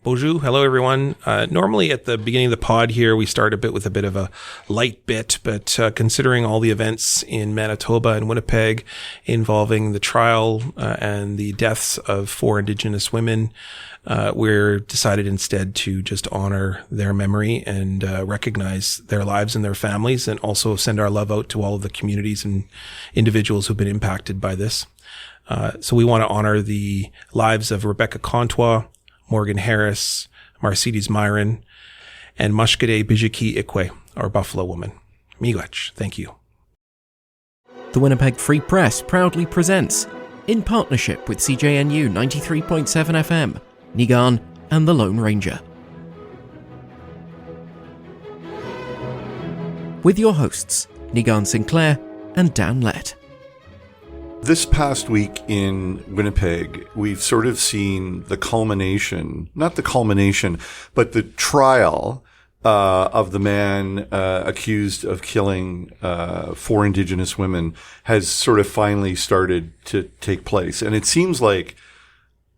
Bonjour. Hello, everyone. Normally at the beginning of the pod here, we start with a bit of a light bit, but considering all the events in Manitoba and Winnipeg involving the trial and the deaths of 4 Indigenous women, we're decided instead to just honor their memory and recognize their lives and their families, and also send our love out to all of the communities and individuals who've been impacted by this. So we want to honor the lives of Rebecca Contois, Morgan Harris, Mercedes Myron, and Mashkade Bijiki Ikwe, our Buffalo woman. Miigwech. Thank you. The Winnipeg Free Press proudly presents, in partnership with CJNU 93.7 FM, Niigaan and the Lone Ranger. With your hosts, Niigaan Sinclair and Dan Lett. This past week in Winnipeg, we've sort of seen the culmination, not the culmination, but the trial of the man accused of killing 4 Indigenous women has sort of finally started to take place. And it seems like,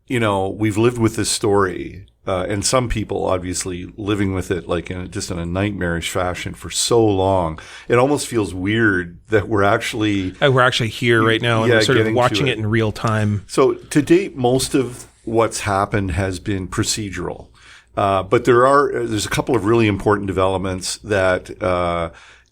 you know, we've lived with this story, and some people obviously living with it like in a nightmarish fashion for so long. It almost feels weird that we're actually here right now and we're sort of watching it in real time. So to date, most of what's happened has been procedural. But there's a couple of really important developments that,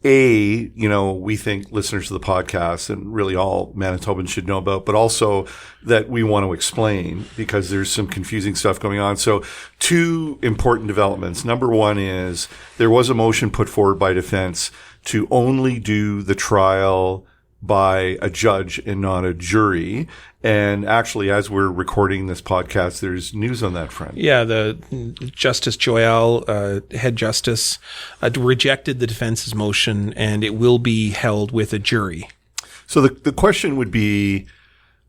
we think listeners of the podcast and really all Manitobans should know about, but also that we want to explain because there's some confusing stuff going on. So 2 important developments. Number 1 is there was a motion put forward by defense to only do the trial by a judge and not a jury. And actually, as we're recording this podcast, there's news on that front. Yeah, the Justice Joyal, head justice, rejected the defense's motion, and it will be held with a jury. So the question would be,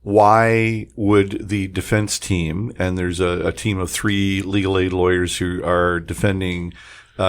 why would the defense team, and there's a team of 3 legal aid lawyers who are defending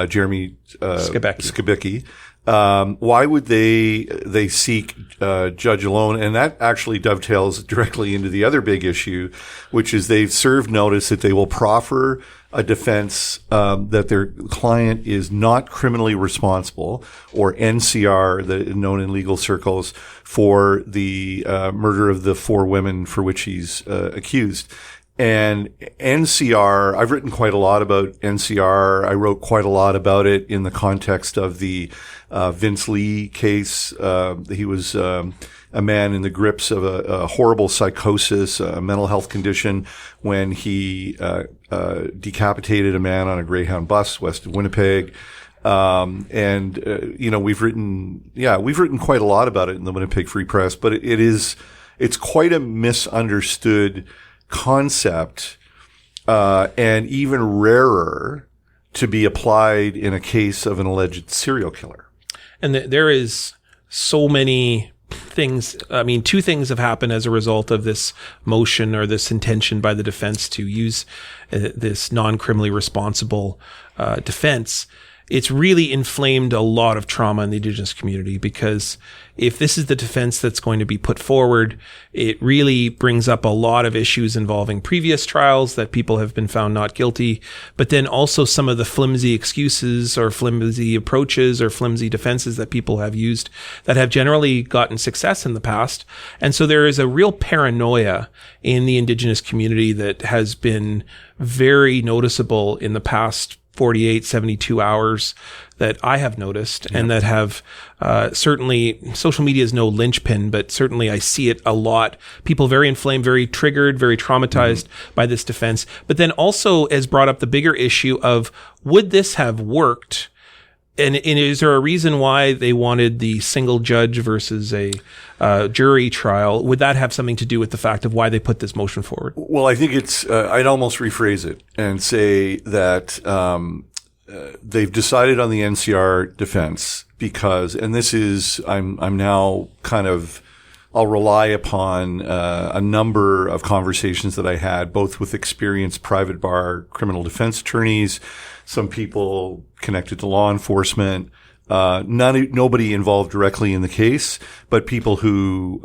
Jeremy Skibicki, why would they seek judge alone? And that actually dovetails directly into the other big issue, which is they've served notice that they will proffer a defense that their client is not criminally responsible, or NCR, known in legal circles, for the murder of the 4 women for which he's accused. And NCR, I've written quite a lot about NCR. I wrote quite a lot about it in the context of the Vince Lee case. He was a man in the grips of a horrible psychosis, a mental health condition, when he decapitated a man on a Greyhound bus west of Winnipeg. We've written quite a lot about it in the Winnipeg Free Press, but it's quite a misunderstood concept, and even rarer to be applied in a case of an alleged serial killer. And there is so many things. I mean, 2 things have happened as a result of this motion or this intention by the defense to use this non-criminally responsible defense. It's really inflamed a lot of trauma in the Indigenous community, because if this is the defense that's going to be put forward, it really brings up a lot of issues involving previous trials that people have been found not guilty, but then also some of the flimsy excuses or flimsy approaches or flimsy defenses that people have used that have generally gotten success in the past. And so there is a real paranoia in the Indigenous community that has been very noticeable in the past 48, 72 hours that I have noticed, and that have certainly, social media is no linchpin, but certainly I see it a lot. People very inflamed, very triggered, very traumatized by this defense. But then also has brought up the bigger issue of, would this have worked? And is there a reason why they wanted the single judge versus a jury trial? Would that have something to do with the fact of why they put this motion forward? Well, I think it's, I'd almost rephrase it and say that they've decided on the NCR defense because, and this is, I'm now kind of, I'll rely upon a number of conversations that I had, both with experienced private bar criminal defense attorneys, some people connected to law enforcement, nobody involved directly in the case, but people who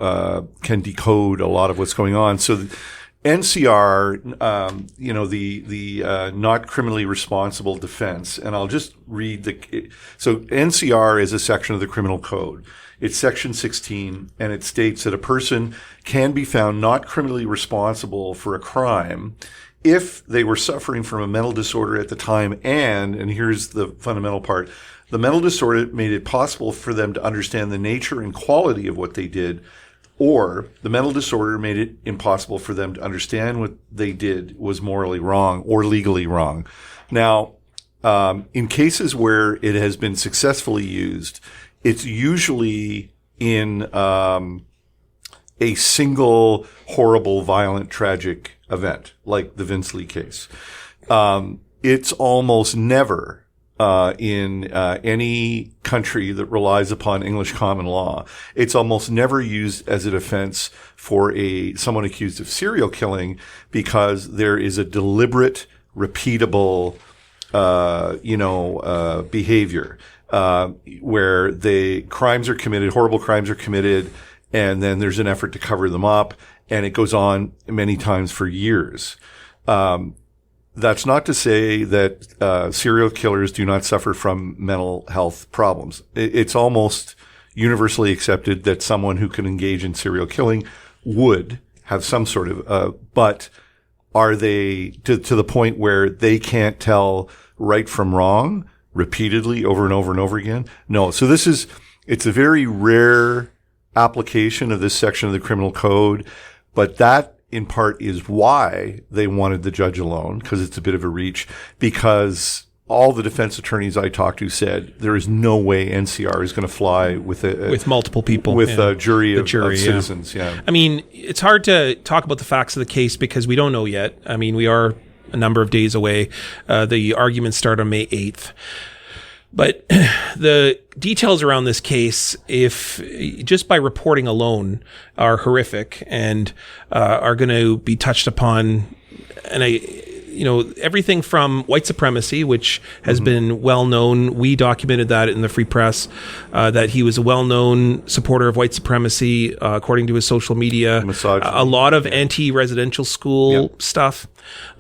can decode a lot of what's going on. So NCR, the not criminally responsible defense, and I'll just read so NCR is a section of the criminal code. It's section 16, and it states that a person can be found not criminally responsible for a crime if they were suffering from a mental disorder at the time, and here's the fundamental part, the mental disorder made it possible for them to understand the nature and quality of what they did, or the mental disorder made it impossible for them to understand what they did was morally wrong or legally wrong. Now, in cases where it has been successfully used, it's usually in a single horrible, violent, tragic event, like the Vince Lee case. It's almost never in any country that relies upon English common law. It's almost never used as a defense for someone accused of serial killing because there is a deliberate, repeatable, behavior where horrible crimes are committed, and then there's an effort to cover them up, and it goes on many times for years. That's not to say that serial killers do not suffer from mental health problems. It's almost universally accepted that someone who can engage in serial killing would have some sort of, but are they to the point where they can't tell right from wrong repeatedly over and over and over again? No. So it's a very rare application of this section of the criminal code, but that in part is why they wanted the judge alone, because it's a bit of a reach, because all the defense attorneys I talked to said there is no way NCR is going to fly with multiple people, with a jury of citizens. Yeah. I mean, it's hard to talk about the facts of the case because we don't know yet. I mean, we are a number of days away. The arguments start on May 8th. But the details around this case, if just by reporting alone, are horrific and are going to be touched upon. And everything from white supremacy, which has been well known. We documented that in the Free Press, that he was a well-known supporter of white supremacy, according to his social media. Misogyny. A lot of anti-residential school stuff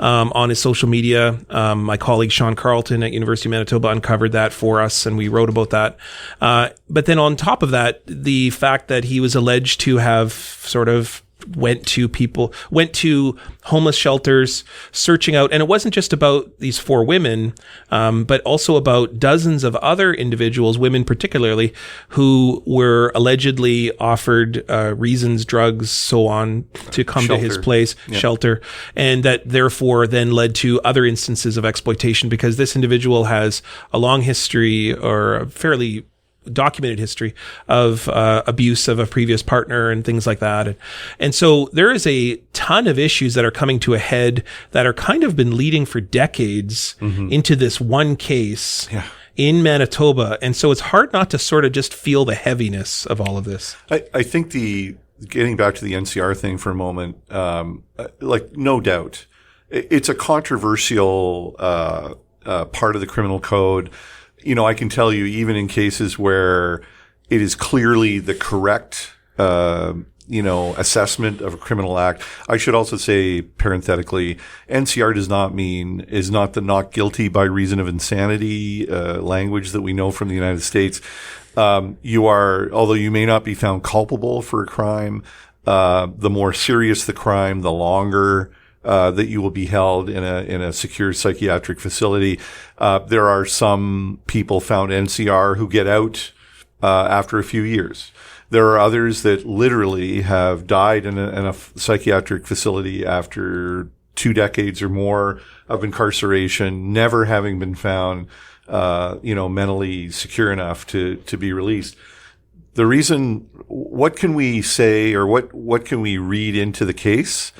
on his social media. My colleague Sean Carlton at University of Manitoba uncovered that for us, and we wrote about that. But then on top of that, the fact that he was alleged to have sort of went to homeless shelters searching out, and it wasn't just about these 4 women, but also about dozens of other individuals, women particularly, who were allegedly offered reasons, drugs, so on, to come to his place, shelter, and that therefore then led to other instances of exploitation, because this individual has a long history, or a fairly documented history of abuse of a previous partner and things like that. And so there is a ton of issues that are coming to a head that are kind of been leading for decades into this one case in Manitoba. And so it's hard not to sort of just feel the heaviness of all of this. I think getting back to the NCR thing for a moment, no doubt, it's a controversial part of the criminal code. I can tell you, even in cases where it is clearly the correct, assessment of a criminal act. I should also say, parenthetically, NCR is not the not guilty by reason of insanity language that we know from the United States. Although you may not be found culpable for a crime, the more serious the crime, the longer that you will be held in a secure psychiatric facility. There are some people found NCR who get out after a few years. There are others that literally have died in a psychiatric facility after 2 decades or more of incarceration, never having been found, mentally secure enough to be released. The reason, what can we say, or what can we read into the case?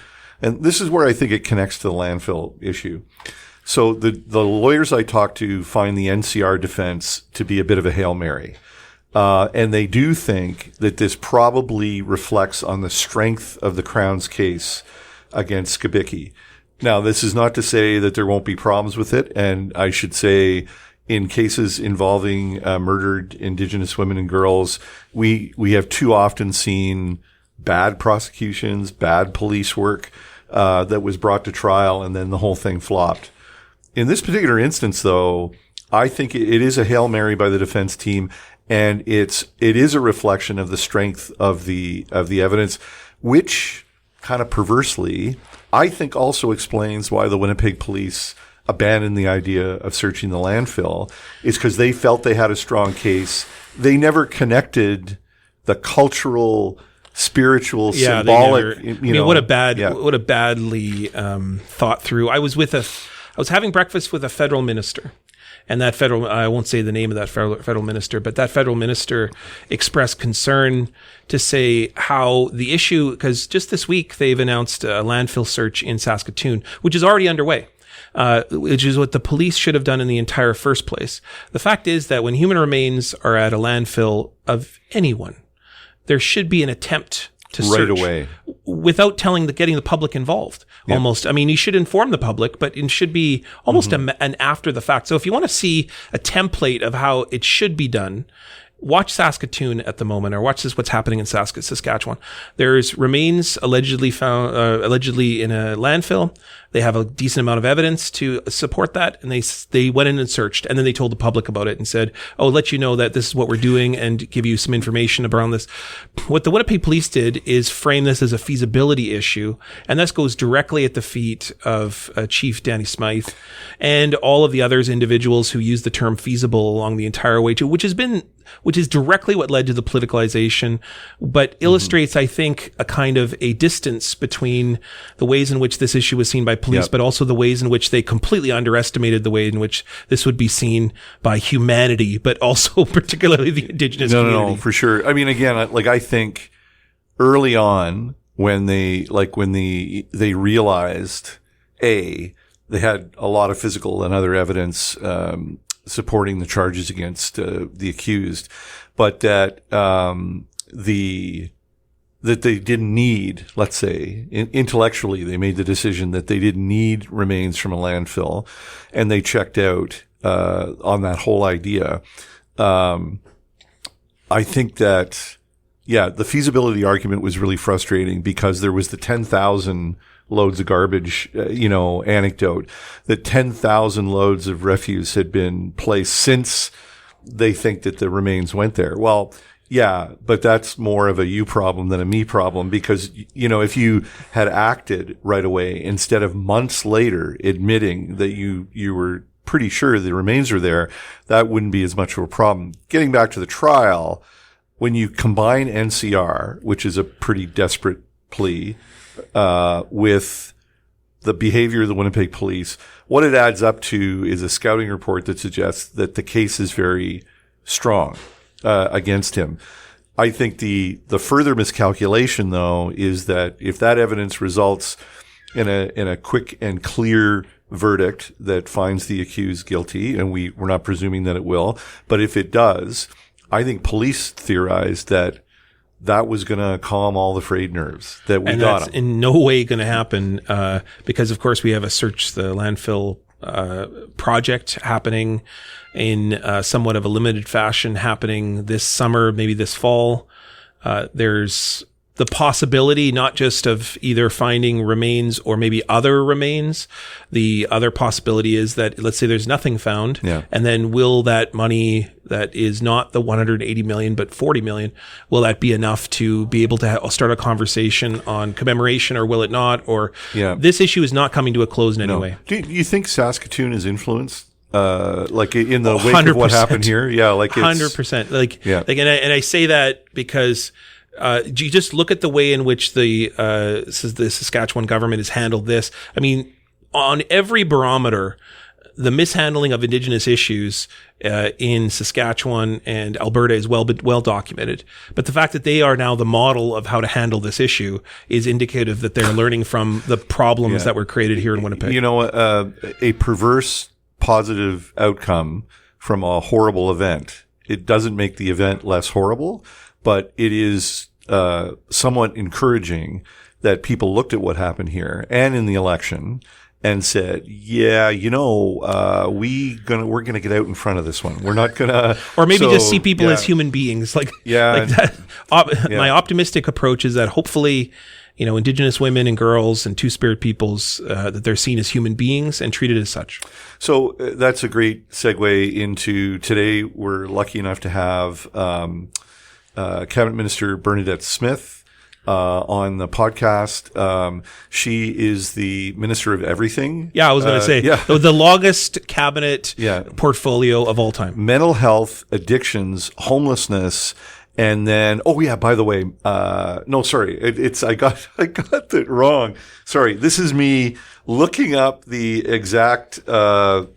And this is where I think it connects to the landfill issue. So the lawyers I talked to find the NCR defense to be a bit of a Hail Mary. And they do think that this probably reflects on the strength of the Crown's case against Skibicki. Now, this is not to say that there won't be problems with it. And I should say, in cases involving murdered Indigenous women and girls, we have too often seen bad prosecutions, bad police work. that was brought to trial, and then the whole thing flopped. In this particular instance, though, I think it is a Hail Mary by the defense team, and it is a reflection of the strength of the evidence, which kind of perversely, I think also explains why the Winnipeg police abandoned the idea of searching the landfill, is because they felt they had a strong case. They never connected the cultural, spiritual, symbolic. What a badly thought through. I was having breakfast with a federal minister, and that I won't say the name of that federal minister, but that federal minister expressed concern to say how the issue, because just this week they've announced a landfill search in Saskatoon, which is already underway. Which is what the police should have done in the entire first place. The fact is that when human remains are at a landfill of anyone, there should be an attempt to search right away without getting the public involved. Yep. Almost. I mean, you should inform the public, but it should be almost an after the fact. So if you want to see a template of how it should be done, watch Saskatoon at the moment, or watch what's happening in Saskatchewan. There's remains allegedly found, in a landfill. They have a decent amount of evidence to support that, and they went in and searched, and then they told the public about it and said, "Oh, let you know that this is what we're doing, and give you some information around this." What the Winnipeg police did is frame this as a feasibility issue, and this goes directly at the feet of Chief Danny Smythe and all of the others individuals who use the term feasible along the entire way too, which is directly what led to the politicalization, but illustrates, I think, a kind of a distance between the ways in which this issue was seen by police, but also the ways in which they completely underestimated the way in which this would be seen by humanity, but also particularly the Indigenous community. No, for sure. I mean, again, I think early on when they realized, they had a lot of physical and other evidence, supporting the charges against the accused, but that they didn't need, let's say, intellectually, they made the decision that they didn't need remains from a landfill, and they checked out on that whole idea. I think that, the feasibility argument was really frustrating because there was the 10,000 loads of garbage, anecdote that 10,000 loads of refuse had been placed since they think that the remains went there. Well, but that's more of a you problem than a me problem, because, if you had acted right away instead of months later admitting that you were pretty sure the remains were there, that wouldn't be as much of a problem. Getting back to the trial, when you combine NCR, which is a pretty desperate plea, with the behavior of the Winnipeg police, what it adds up to is a scouting report that suggests that the case is very strong against him. I think the further miscalculation, though, is that if that evidence results in a quick and clear verdict that finds the accused guilty, and we're not presuming that it will, but if it does, I think police theorized that was going to calm all the frayed nerves, that we got them. And that's in no way going to happen because, of course, we have a search the landfill project happening in somewhat of a limited fashion happening this summer, maybe this fall. There's the possibility not just of either finding remains or maybe other remains. The other possibility is that, let's say there's nothing found, and then will that money that is not the 180 million but 40 million, will that be enough to be able to start a conversation on commemoration, or will it not? Or this issue is not coming to a close in any way. Do you think Saskatoon is influenced? Like in the wake of what happened here? Yeah, like 100%. And I say that because you just look at the way in which the Saskatchewan government has handled this. I mean, on every barometer, the mishandling of Indigenous issues in Saskatchewan and Alberta is well documented. But the fact that they are now the model of how to handle this issue is indicative that they're learning from the problems that were created here in Winnipeg. A perverse positive outcome from a horrible event, it doesn't make the event less horrible, but it is somewhat encouraging that people looked at what happened here and in the election and said, we're gonna get out in front of this one. We're not gonna, or maybe just see people as human beings. My optimistic approach is that hopefully, Indigenous women and girls and Two-Spirit peoples, that they're seen as human beings and treated as such. So that's a great segue into today. We're lucky enough to have Cabinet Minister Bernadette Smith on the podcast. She is the Minister of Everything. Yeah, I was going to say, the longest cabinet portfolio of all time. Mental health, addictions, homelessness, and then, by the way, no, sorry, I got that wrong. Sorry, this is me looking up the exact, because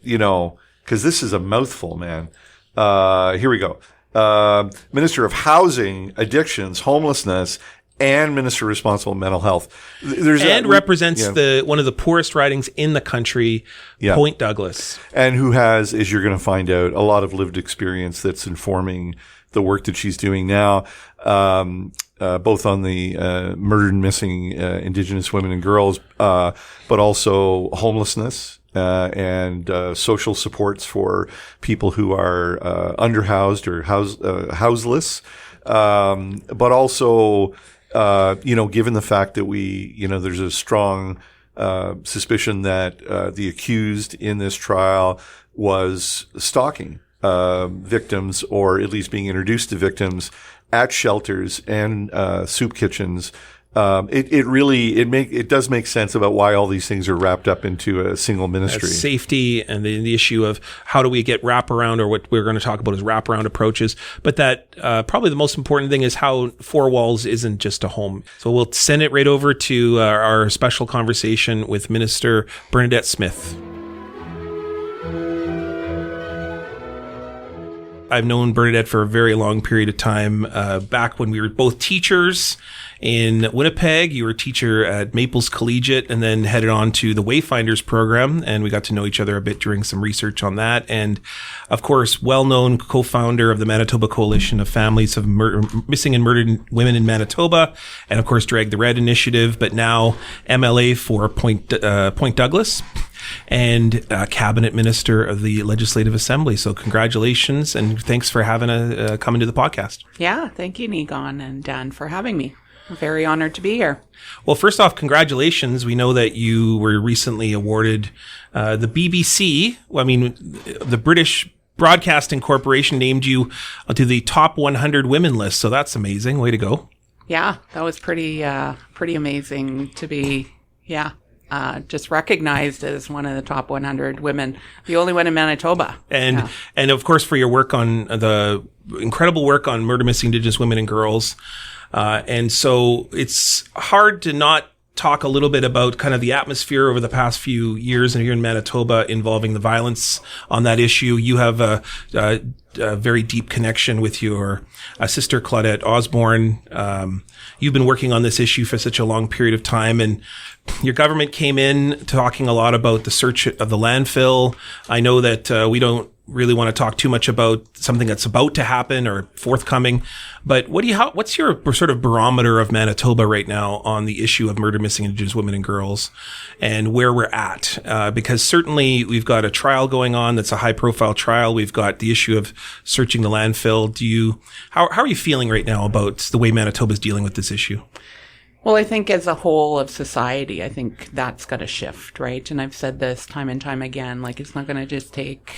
this is a mouthful, man. Here we go. Minister of Housing, Addictions, Homelessness, and Minister responsible for mental health. Represents one of the poorest ridings in the country, Point Douglas. And who has, as you're going to find out, a lot of lived experience that's informing the work that she's doing now, both on the murdered and missing Indigenous women and girls, but also homelessness and social supports for people who are underhoused or houseless, but also given the fact that there's a strong suspicion that the accused in this trial was stalking victims, or at least being introduced to victims at shelters and soup kitchens. It does make sense about why all these things are wrapped up into a single ministry. Safety and the issue of how do we get wraparound, or what we're going to talk about is wraparound approaches. But that probably the most important thing is how four walls isn't just a home. So we'll send it right over to our special conversation with Minister Bernadette Smith. I've known Bernadette for a very long period of time. Back when we were both teachers in Winnipeg, you were a teacher at Maples Collegiate and then headed on to the Wayfinders program. And we got to know each other a bit during some research on that. And of course, well-known co-founder of the Manitoba Coalition of Families of Missing and Murdered Women in Manitoba. And of course, Drag the Red Initiative, but now MLA for Point Douglas, and cabinet minister of the Legislative Assembly. So congratulations, and thanks for having coming to the podcast. Yeah, thank you, Nigon and Dan, for having me. I'm very honored to be here. Well, first off, congratulations. We know that you were recently awarded the BBC. The British Broadcasting Corporation named you to the top 100 women list. So that's amazing. Way to go. Yeah, that was pretty amazing to be, just recognized as one of the top 100 women, the only one in Manitoba. And of course, for your work on the incredible work on murder missing Indigenous women and girls. And so it's hard to not talk a little bit about kind of the atmosphere over the past few years and here in Manitoba involving the violence on that issue. You have a very deep connection with your sister, Claudette Osborne. You've been working on this issue for such a long period of time, and your government came in talking a lot about the search of the landfill. I know that we don't really want to talk too much about something that's about to happen or forthcoming, but what's your sort of barometer of Manitoba right now on the issue of murder missing Indigenous women and girls and where we're at? Because certainly we've got a trial going on that's a high profile trial. We've got the issue of searching the landfill. How are you feeling right now about the way Manitoba is dealing with this issue? Well, I think as a whole of society, I think that's got to shift, right? And I've said this time and time again, like it's not going to just take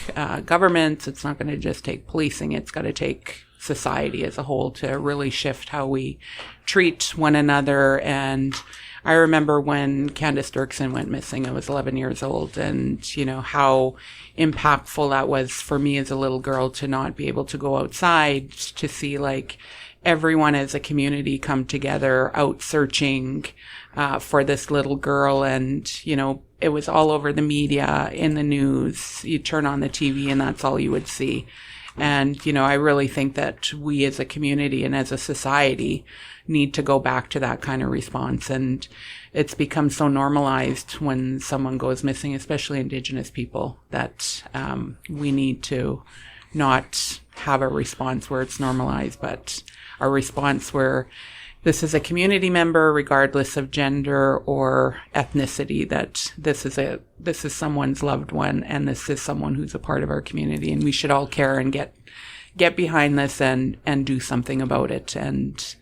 governments, it's not going to just take policing, it's got to take society as a whole to really shift how we treat one another. And I remember when Candace Dirksen went missing, I was 11 years old, and how impactful that was for me as a little girl to not be able to go outside, to see everyone as a community come together out searching for this little girl. And, it was all over the media, in the news. You turn on the TV and that's all you would see. And, I really think that we as a community and as a society need to go back to that kind of response. And it's become so normalized when someone goes missing, especially Indigenous people, that we need to not have a response where it's normalized, but a response where this is a community member, regardless of gender or ethnicity, that this is someone's loved one, and this is someone who's a part of our community, and we should all care and get behind this and do something about it. And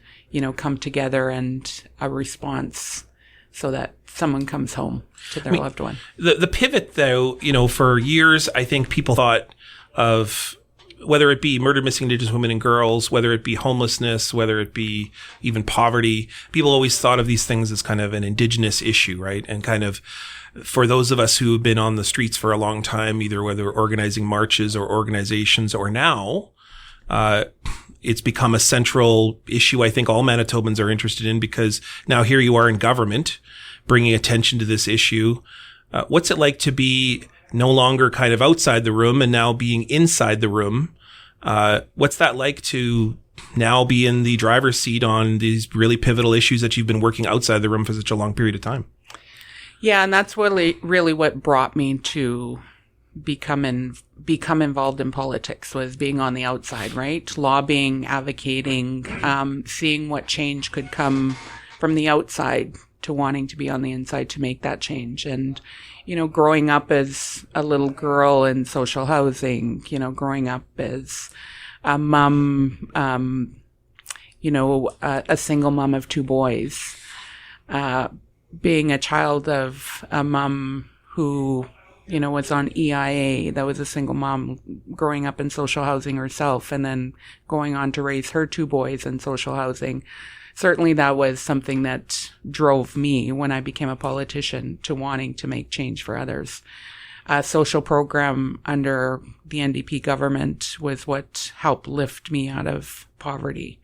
come together and a response so that someone comes home to their loved one. The pivot, though, for years, I think people thought of whether it be murdered, missing Indigenous women and girls, whether it be homelessness, whether it be even poverty, people always thought of these things as kind of an Indigenous issue, right? And kind of for those of us who have been on the streets for a long time, either whether organizing marches or organizations or now, it's become a central issue I think all Manitobans are interested in, because now here you are in government bringing attention to this issue. What's it like to be no longer kind of outside the room and now being inside the room? What's that like to now be in the driver's seat on these really pivotal issues that you've been working outside the room for such a long period of time? Yeah, and that's really what brought me to become involved in politics, was being on the outside, right? Lobbying, advocating, seeing what change could come from the outside to wanting to be on the inside to make that change. And, growing up as a little girl in social housing, growing up as a mom, a single mom of two boys, being a child of a mom who, was on EIA, that was a single mom growing up in social housing herself, and then going on to raise her two boys in social housing. Certainly that was something that drove me when I became a politician to wanting to make change for others. A social program under the NDP government was what helped lift me out of poverty.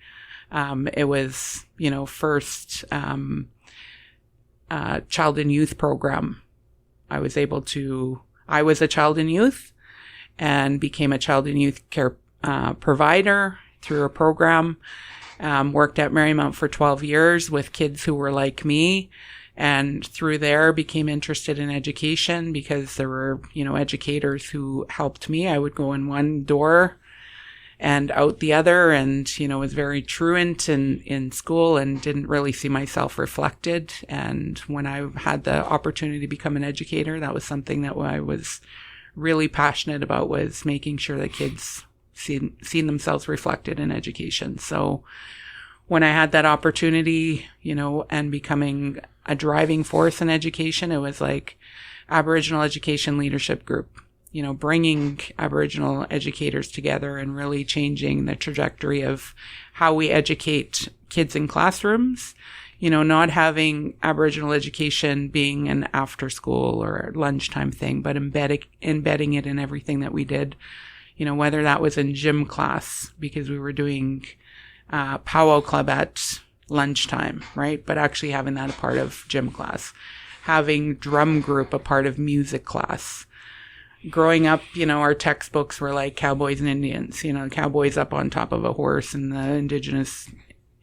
It was, first child and youth program. I was a child and youth and became a child and youth care provider through a program. Worked at Marymount for 12 years with kids who were like me, and through there became interested in education because there were, educators who helped me. I would go in one door and out the other, and, was very truant in school and didn't really see myself reflected. And when I had the opportunity to become an educator, that was something that I was really passionate about, was making sure that kids seen themselves reflected in education. So when I had that opportunity, and becoming a driving force in education, it was like Aboriginal Education Leadership Group, bringing Aboriginal educators together and really changing the trajectory of how we educate kids in classrooms, not having Aboriginal education being an after school or lunchtime thing, but embedding it in everything that we did. Whether that was in gym class, because we were doing powwow club at lunchtime, right? But actually having that a part of gym class, having drum group a part of music class. Growing up, our textbooks were like cowboys and Indians, cowboys up on top of a horse and the Indigenous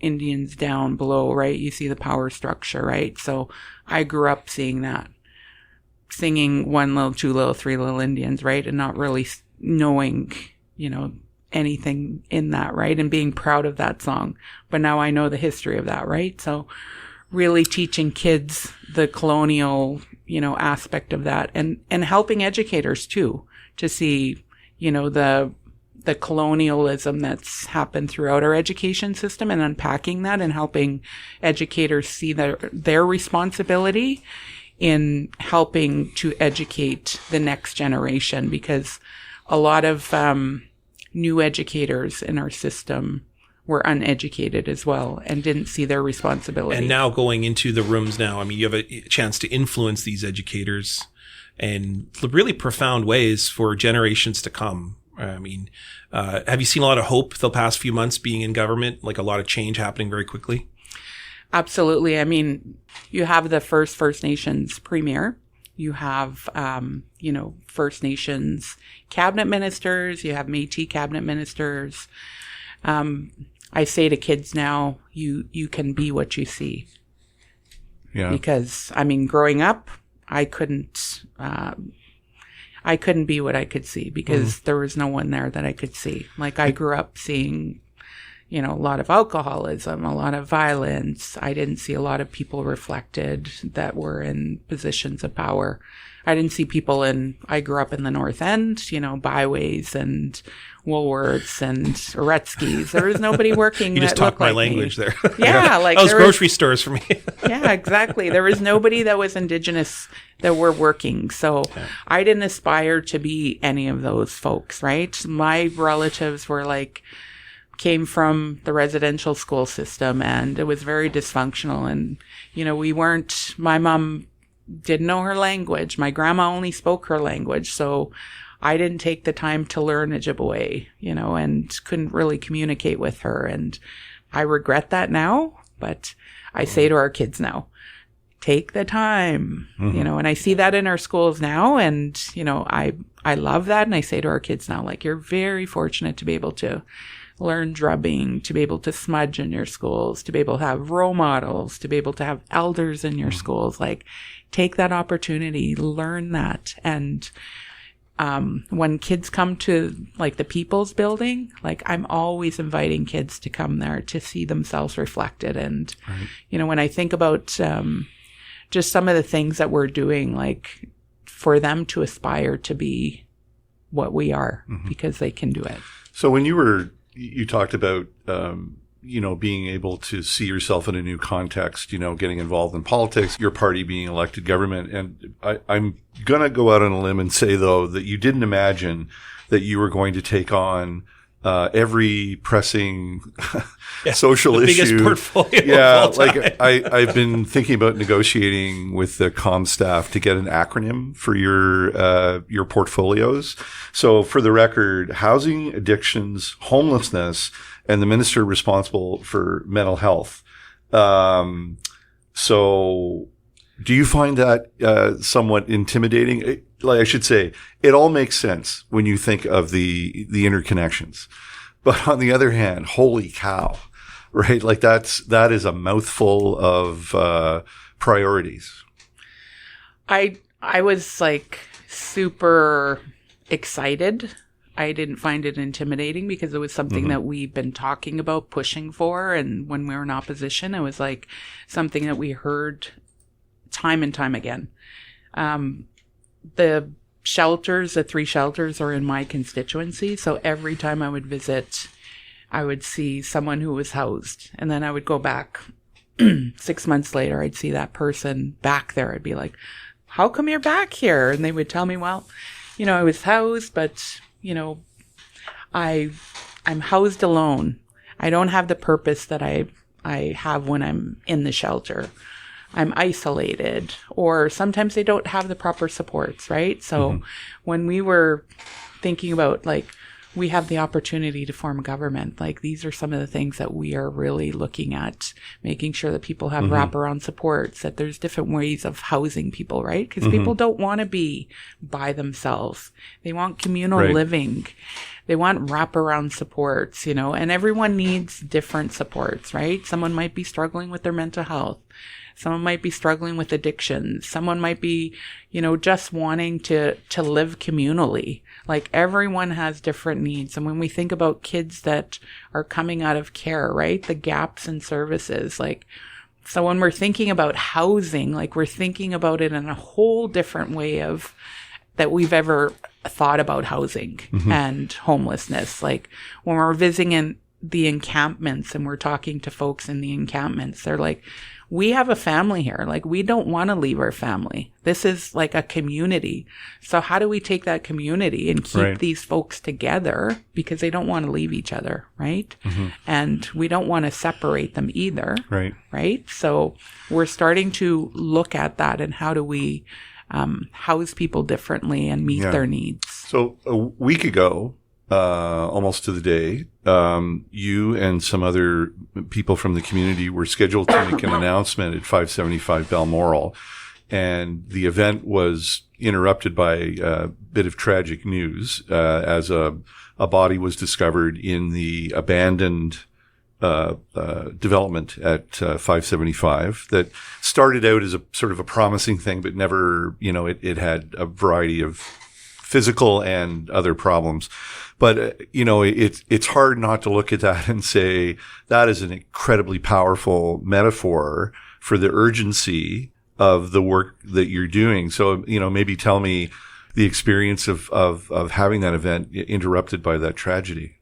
Indians down below, right? You see the power structure, right? So I grew up seeing that, singing one little, two little, three little Indians, right? And not really knowing, anything in that, right? And being proud of that song. But now I know the history of that, right? So really teaching kids the colonial, aspect of that, and helping educators too, to see, the colonialism that's happened throughout our education system, and unpacking that and helping educators see their responsibility in helping to educate the next generation, because a lot of new educators in our system were uneducated as well and didn't see their responsibility. And now going into the rooms now, you have a chance to influence these educators in really profound ways for generations to come. Have you seen a lot of hope the past few months being in government, like a lot of change happening very quickly? Absolutely. You have the First Nations Premier. You have, First Nations cabinet ministers. You have Métis cabinet ministers. I say to kids now, you can be what you see. Yeah. Because, growing up, I couldn't be what I could see because there was no one there that I could see. Like I grew up seeing, a lot of alcoholism, a lot of violence. I didn't see a lot of people reflected that were in positions of power. I didn't see people I grew up in the North End, Byways and Woolworths and Aretsky's. There was nobody working. You just that talked my like language me. there. Yeah, like that was grocery stores for me. Yeah, exactly. There was nobody that was Indigenous that were working. So I didn't aspire to be any of those folks, right? My relatives came from the residential school system, and it was very dysfunctional. And, my mom didn't know her language. My grandma only spoke her language. So I didn't take the time to learn Ojibwe, and couldn't really communicate with her. And I regret that now, but I say to our kids now, take the time, and I see that in our schools now. And, I love that. And I say to our kids now, you're very fortunate to be able to learn drubbing, to be able to smudge in your schools, to be able to have role models, to be able to have elders in your schools. Take that opportunity, learn that. And when kids come to the People's Building, I'm always inviting kids to come there to see themselves reflected. And, when I think about just some of the things that we're doing, for them to aspire to be what we are, because they can do it. So when you talked about, being able to see yourself in a new context, getting involved in politics, your party being elected government. And I'm going to go out on a limb and say, though, that you didn't imagine that you were going to take on every pressing social issue. Biggest portfolio. Yeah, of all time. I've been thinking about negotiating with the comm staff to get an acronym for your portfolios. So, for the record, housing, addictions, homelessness, and the minister responsible for mental health. So, do you find that somewhat intimidating? I should say, it all makes sense when you think of the interconnections. But on the other hand, holy cow, right? That is a mouthful of priorities. I was super excited. I didn't find it intimidating because it was something that we've been talking about, pushing for. And when we were in opposition, it was something that we heard time and time again. The shelters, the 3 shelters are in my constituency. So every time I would visit, I would see someone who was housed. And then I would go back 6 months later, I'd see that person back there. I'd be like, how come you're back here? And they would tell me, well, I was housed, but, I'm housed alone. I don't have the purpose that I have when I'm in the shelter. I'm isolated, or sometimes they don't have the proper supports, right? So when we were thinking about we have the opportunity to form a government, these are some of the things that we are really looking at, making sure that people have wraparound supports, that there's different ways of housing people, right? Because people don't want to be by themselves. They want communal living. They want wraparound supports, and everyone needs different supports, right? Someone might be struggling with their mental health. Someone might be struggling with addictions. Someone might be, just wanting to live communally. Everyone has different needs. And when we think about kids that are coming out of care, right? The gaps in services, so when we're thinking about housing, we're thinking about it in a whole different way of that we've ever thought about housing and homelessness. When we're visiting in the encampments and we're talking to folks in the encampments, they're like, we have a family here. We don't want to leave our family. This is a community. So how do we take that community and keep these folks together, because they don't want to leave each other, right? And we don't want to separate them either. Right. So we're starting to look at that, and how do we house people differently and meet their needs. So a week ago, almost to the day, you and some other people from the community were scheduled to make an announcement at 575 Balmoral. And the event was interrupted by a bit of tragic news, as a body was discovered in the abandoned development at 575 that started out as a sort of a promising thing, but never, it had a variety of physical and other problems. But, it's hard not to look at that and say that is an incredibly powerful metaphor for the urgency of the work that you're doing. So, maybe tell me the experience of having that event interrupted by that tragedy.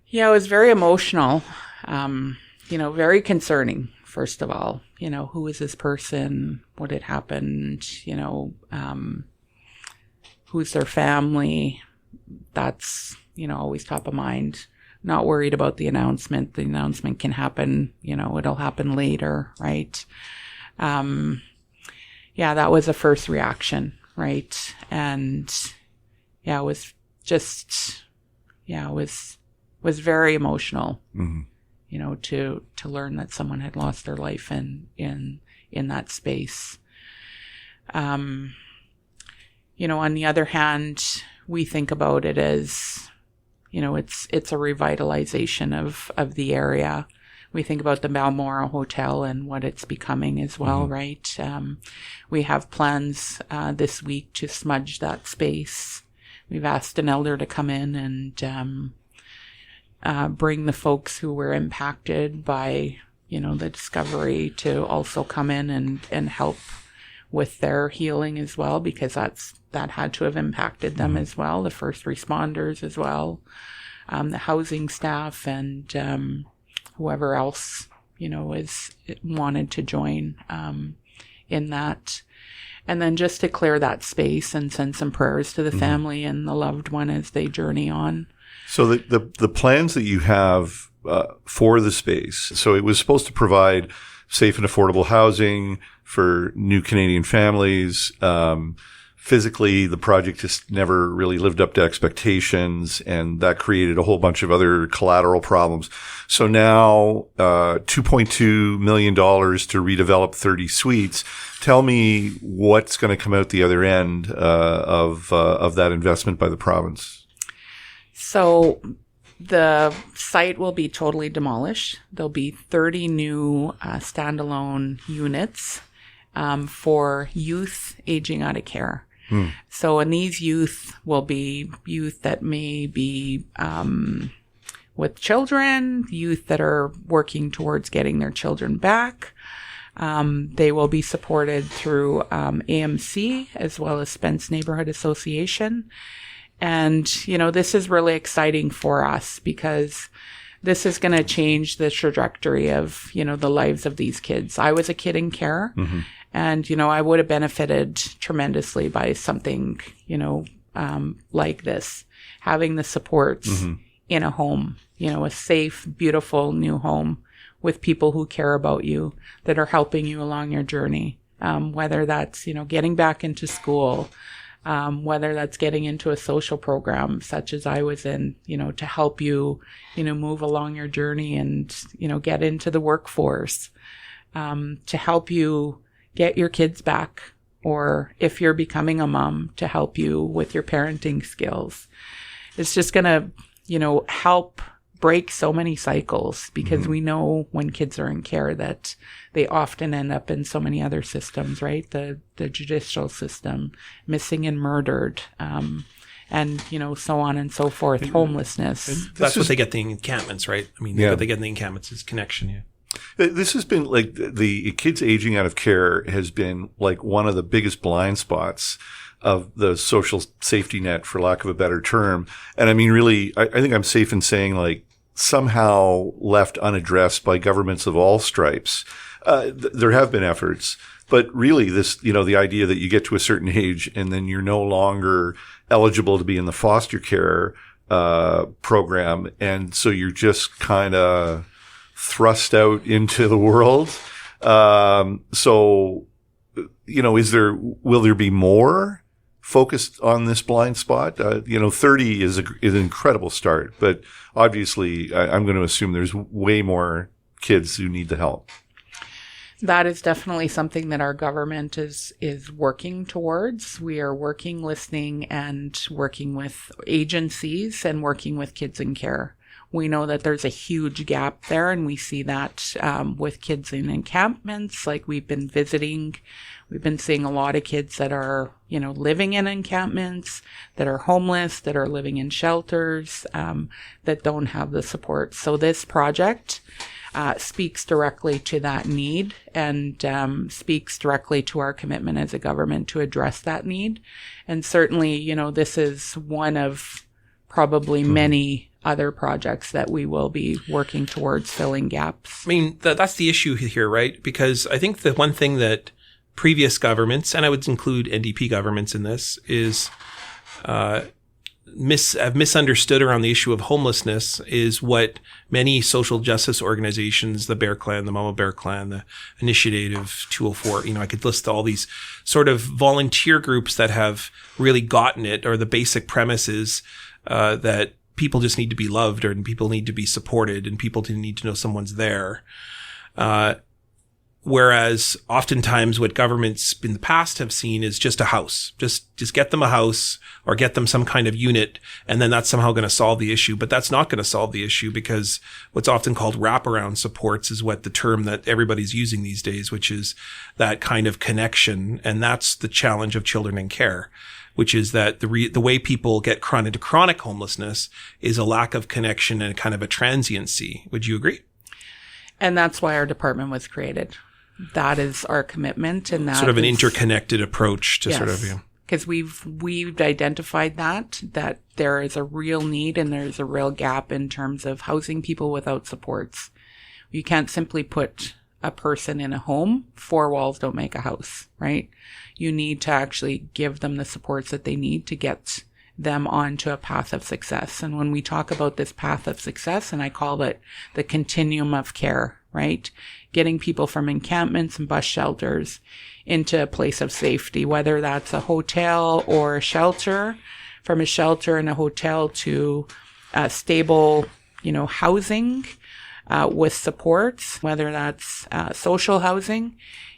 Yeah, it was very emotional, very concerning, first of all. Who is this person? What had happened? Who's their family? That's, always top of mind. Not worried about the announcement. The announcement can happen, it'll happen later, right? That was the first reaction, right? And it was just, it was very emotional, to learn that someone had lost their life in that space. On the other hand, we think about it as, it's a revitalization of the area. We think about the Balmoral Hotel and what it's becoming as well, right? We have plans this week to smudge that space. We've asked an elder to come in and bring the folks who were impacted by, the discovery to also come in and help with their healing as well, because that had to have impacted them as well, the first responders as well, the housing staff, and whoever else, wanted to join in that. And then just to clear that space and send some prayers to the family and the loved one as they journey on. So the plans that you have for the space, so it was supposed to provide safe and affordable housing for new Canadian families. Physically, the project just never really lived up to expectations, and that created a whole bunch of other collateral problems. So now, $2.2 million to redevelop 30 suites. Tell me what's going to come out the other end of that investment by the province. So the site will be totally demolished. There'll be 30 new standalone units for youth aging out of care. So, and these youth will be youth that may be with children, youth that are working towards getting their children back. They will be supported through AMC as well as Spence Neighborhood Association. And, this is really exciting for us because this is going to change the trajectory of, the lives of these kids. I was a kid in care. And, I would have benefited tremendously by something, like this, having the supports in a home, a safe, beautiful new home with people who care about you, that are helping you along your journey. Whether that's, getting back into school, whether that's getting into a social program such as I was in, to help you, move along your journey and, get into the workforce, to help you get your kids back, or if you're becoming a mom, to help you with your parenting skills. It's just going to, help break so many cycles, because we know when kids are in care that they often end up in so many other systems, right? The judicial system, missing and murdered, and, so on and so forth, homelessness. That's what they get the encampments, right? I mean, what they get in the encampments is connection, yeah. This has been like the kids aging out of care has been like one of the biggest blind spots of the social safety net, for lack of a better term. And I mean, really, I think I'm safe in saying like somehow left unaddressed by governments of all stripes. There have been efforts, but really this, the idea that you get to a certain age and then you're no longer eligible to be in the foster care program. And so you're just kind of thrust out into the world. So, will there be more focused on this blind spot? 30 is an incredible start, but obviously I'm going to assume there's way more kids who need the help. That is definitely something that our government is working towards. We are working, listening, and working with agencies and working with kids in care. We know that there's a huge gap there, and we see that with kids in encampments. Like we've been seeing a lot of kids that are, living in encampments, that are homeless, that are living in shelters, that don't have the support. So this project speaks directly to that need and speaks directly to our commitment as a government to address that need. And certainly, this is one of probably many other projects that we will be working towards filling gaps. I mean, that's the issue here, right? Because I think the one thing that previous governments, and I would include NDP governments in this, is have misunderstood around the issue of homelessness is what many social justice organizations, the Bear Clan, the Mama Bear Clan, the Initiative 204, I could list all these sort of volunteer groups that have really gotten it, or the basic premise is that people just need to be loved, and people need to be supported, and people need to know someone's there. Whereas oftentimes what governments in the past have seen is just a house. Just get them a house or get them some kind of unit, and then that's somehow going to solve the issue. But that's not going to solve the issue, because what's often called wraparound supports is what the term that everybody's using these days, which is that kind of connection. And that's the challenge of children in care, which is that the way people get into chronic homelessness is a lack of connection and kind of a transiency. Would you agree? And that's why our department was created. That is our commitment, and that sort of an interconnected approach to sort of, because we've identified that there is a real need and there's a real gap in terms of housing people without supports. You can't simply put a person in a home. 4 walls don't make a house, right? You need to actually give them the supports that they need to get them onto a path of success. And when we talk about this path of success, and I call it the continuum of care, right? Getting people from encampments and bus shelters into a place of safety, whether that's a hotel or a shelter, from a shelter and a hotel to stable, housing with supports, whether that's social housing,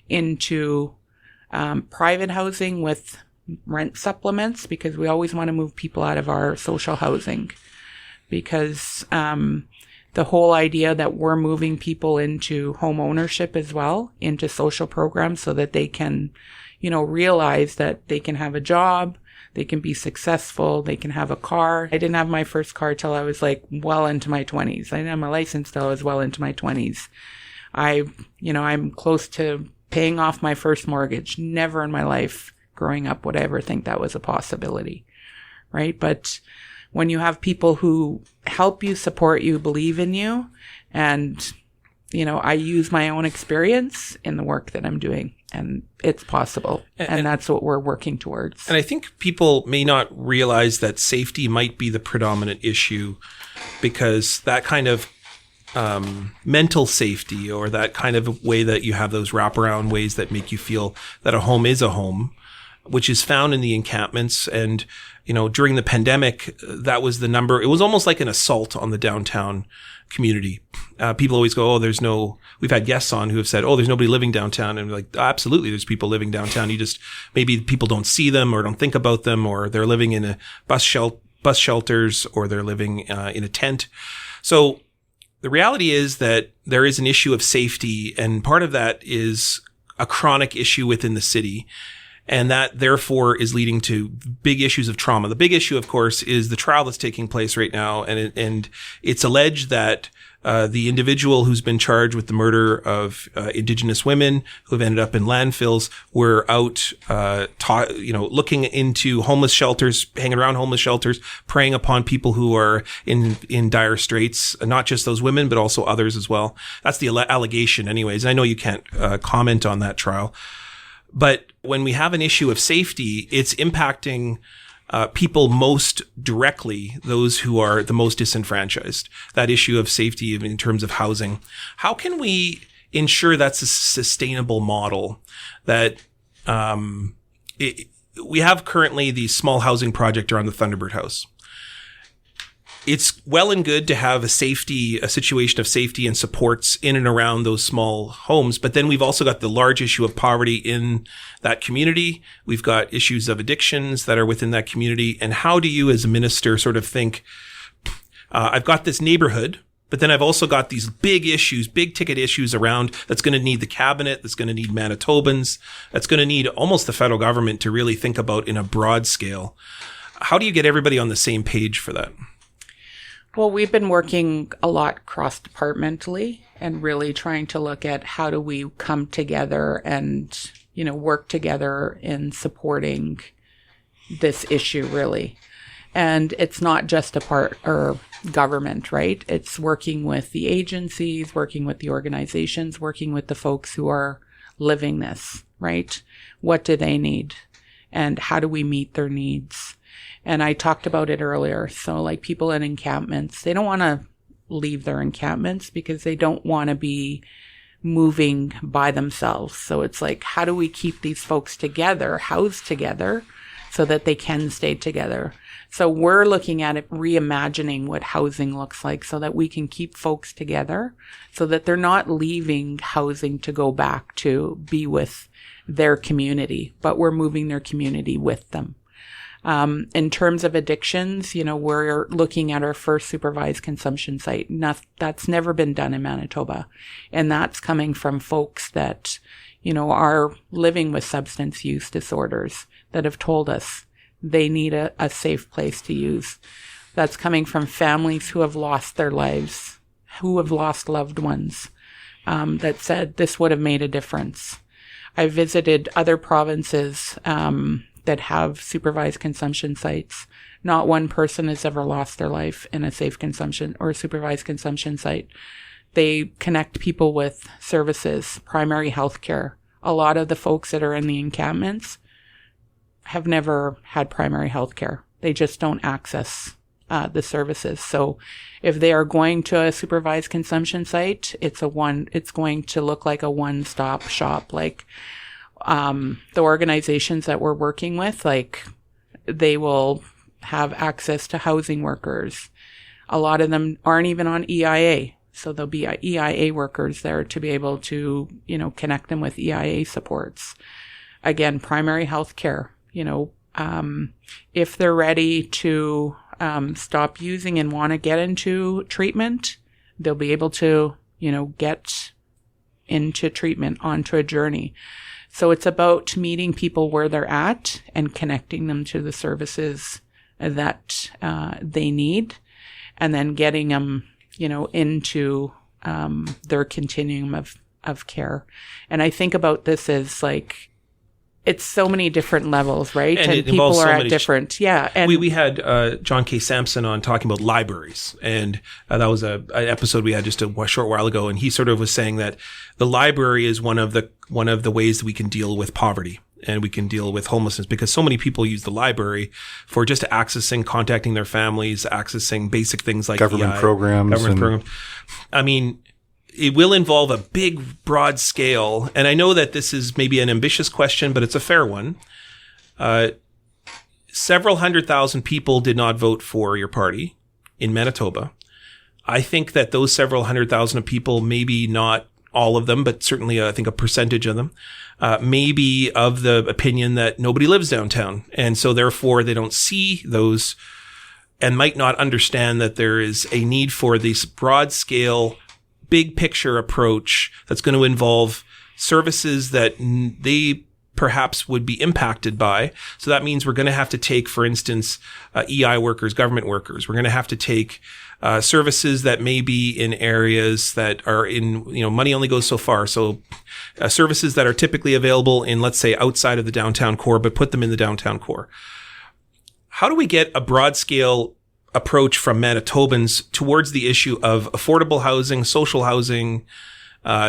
into private housing with rent supplements, because we always want to move people out of our social housing, because the whole idea that we're moving people into home ownership as well, into social programs, so that they can, realize that they can have a job, they can be successful, they can have a car. I didn't have my first car till I was well into my 20s. I didn't have my license till I was well into my 20s. I'm close to paying off my first mortgage. Never in my life growing up would I ever think that was a possibility, right? But when you have people who help you, support you, believe in you, and, I use my own experience in the work that I'm doing, and it's possible. And that's what we're working towards. And I think people may not realize that safety might be the predominant issue, because that kind of mental safety, or that kind of way that you have those wraparound ways that make you feel that a home is a home, which is found in the encampments. And, during the pandemic, that was the number. It was almost like an assault on the downtown community. People always go, we've had guests on who have said, there's nobody living downtown. And we're like, absolutely, there's people living downtown. Maybe people don't see them or don't think about them, or they're living in a bus shelters, or they're living in a tent. So the reality is that there is an issue of safety, and part of that is a chronic issue within the city. And that therefore is leading to big issues of trauma. The big issue, of course, is the trial that's taking place right now. And it's alleged that the individual who's been charged with the murder of Indigenous women who have ended up in landfills were out, looking into homeless shelters, hanging around homeless shelters, preying upon people who are in dire straits, not just those women, but also others as well. That's the allegation anyways. And I know you can't comment on that trial. But when we have an issue of safety, it's impacting people most directly, those who are the most disenfranchised. That issue of safety in terms of housing. How can we ensure that's a sustainable model? That we have currently the small housing project around the Thunderbird House. It's well and good to have a situation of safety and supports in and around those small homes. But then we've also got the large issue of poverty in that community. We've got issues of addictions that are within that community. And how do you as a minister sort of think, I've got this neighborhood, but then I've also got these big issues, big ticket issues around that's going to need the cabinet, that's going to need Manitobans, that's going to need almost the federal government to really think about in a broad scale. How do you get everybody on the same page for that? Well, we've been working a lot cross-departmentally and really trying to look at how do we come together and, work together in supporting this issue, really. And it's not just a part or government, right? It's working with the agencies, working with the organizations, working with the folks who are living this, right? What do they need? And how do we meet their needs? And I talked about it earlier. So like people in encampments, they don't want to leave their encampments because they don't want to be moving by themselves. So it's like, how do we keep these folks together, housed together, so that they can stay together? So we're looking at it, reimagining what housing looks like so that we can keep folks together so that they're not leaving housing to go back to be with their community, but we're moving their community with them. In terms of addictions, we're looking at our first supervised consumption site. That's never been done in Manitoba. And that's coming from folks that, are living with substance use disorders that have told us they need a safe place to use. That's coming from families who have lost their lives, who have lost loved ones, that said this would have made a difference. I visited other provinces, that have supervised consumption sites. Not one person has ever lost their life in a safe consumption or supervised consumption site. They connect people with services, primary health care. A lot of the folks that are in the encampments have never had primary health care. They just don't access the services. So if they are going to a supervised consumption site, it's going to look like a one-stop shop. Like the organizations that we're working with, like they will have access to housing workers. A lot of them aren't even on EIA. So there'll be EIA workers there to be able to, connect them with EIA supports. Again, primary health care, if they're ready to stop using and want to get into treatment, they'll be able to, get into treatment, onto a journey. So it's about meeting people where they're at and connecting them to the services that they need, and then getting them, into their continuum of care. And I think about this as like, it's so many different levels, right? And people are at different, And we had John K. Sampson on talking about libraries, and that was an episode we had just a short while ago. And he sort of was saying that the library is one of the ways that we can deal with poverty and we can deal with homelessness, because so many people use the library for just accessing, contacting their families, accessing basic things like government programs. I mean, it will involve a big, broad scale. And I know that this is maybe an ambitious question, but it's a fair one. Several 100,000 people did not vote for your party in Manitoba. I think that those several 100,000 people, maybe not all of them, but certainly I think a percentage of them, may be of the opinion that nobody lives downtown. And so therefore they don't see those and might not understand that there is a need for this broad scale, big picture approach that's going to involve services that they perhaps would be impacted by. So that means we're going to have to take, for instance, EI workers, government workers. We're going to have to take services that may be in areas that are in, money only goes so far. So services that are typically available in, let's say, outside of the downtown core, but put them in the downtown core. How do we get a broad scale approach from Manitobans towards the issue of affordable housing, social housing,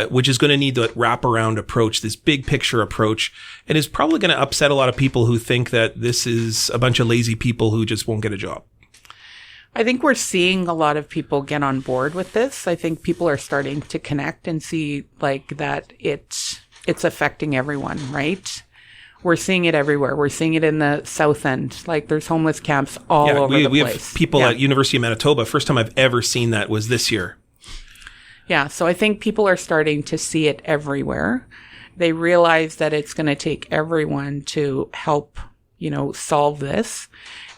which is going to need the wraparound approach, this big picture approach, and is probably going to upset a lot of people who think that this is a bunch of lazy people who just won't get a job? I think we're seeing a lot of people get on board with this. I think people are starting to connect and see like that it's affecting everyone, right? We're seeing it everywhere. We're seeing it in the South End. Like there's homeless camps all over the place. We have people at University of Manitoba. First time I've ever seen that was this year. Yeah. So I think people are starting to see it everywhere. They realize that it's going to take everyone to help solve this,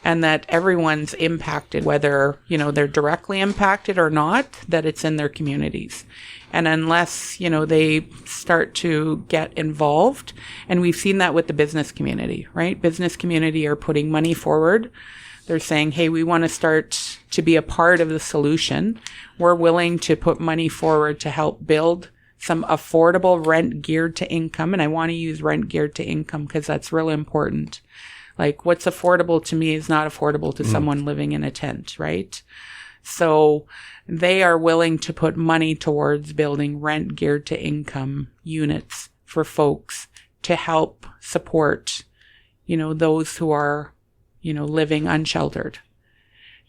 and that everyone's impacted, whether, they're directly impacted or not, that it's in their communities. And unless, they start to get involved, and we've seen that with the business community, right? Business community are putting money forward. They're saying, hey, we want to start to be a part of the solution. We're willing to put money forward to help build some affordable rent geared to income. And I want to use rent geared to income because that's really important. Like, what's affordable to me is not affordable to someone living in a tent, right? So they are willing to put money towards building rent geared to income units for folks to help support, those who are, living unsheltered,